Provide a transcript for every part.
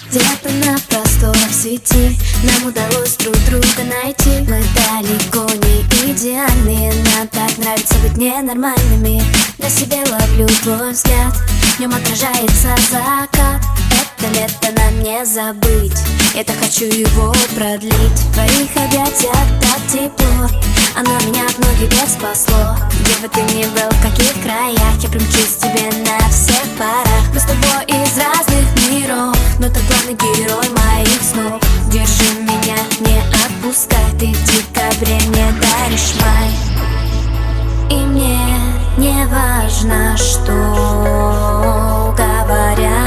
Где-то на просторах сети нам удалось друг друга найти. Мы далеко не идеальные, нам так нравится быть ненормальными. На себе ловлю твой взгляд, в нем отражается закат. Это лето нам не забыть, я так хочу его продлить. В твоих объятиях так тепло, оно меня от многих бед спасло. Где бы ты ни был, в каких краях, я примчусь к тебе на всех парах. Мы с тобой из разных миров, но ты главный герой моих снов. Держи меня, не отпускай, ты в декабре мне даришь май. И мне не важно, что говорят,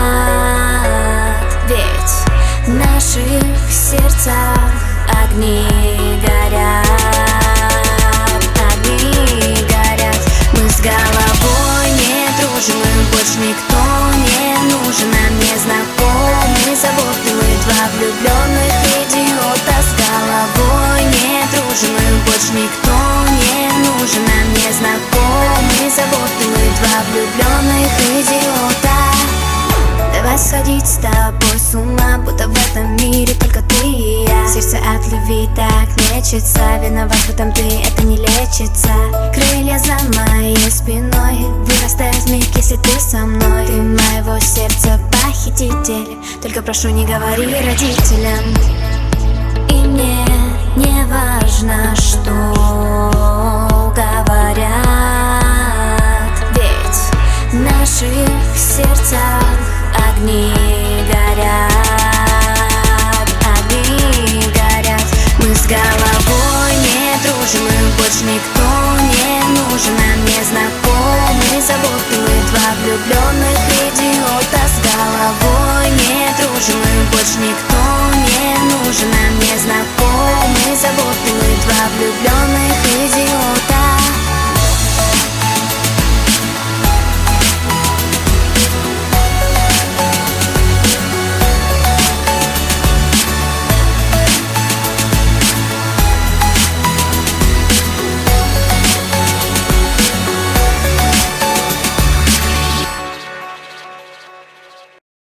ведь в наших сердцах огни горят. Огни горят. Мы с головой не дружим, и больше никто не нужен. Нам не знакомы заботы, мы два влюбленных идиота. С головой не дружим, и больше никто не нужен. Нам не знакомы заботы, мы два влюбленных идиота. Давай сходить с тобой с ума, будто в этом мире только ты и я. Сердце от любви так мечется, виноват в этом ты, это не лечится. Крылья за моей спиной вырастают в миг, если ты со мной. Ты моего сердца похититель, только прошу, не говори родителям. И мне не важно, что говорят, ведь в наших сердцах огни горят. Огни горят. Мы с головой не дружим, и больше никто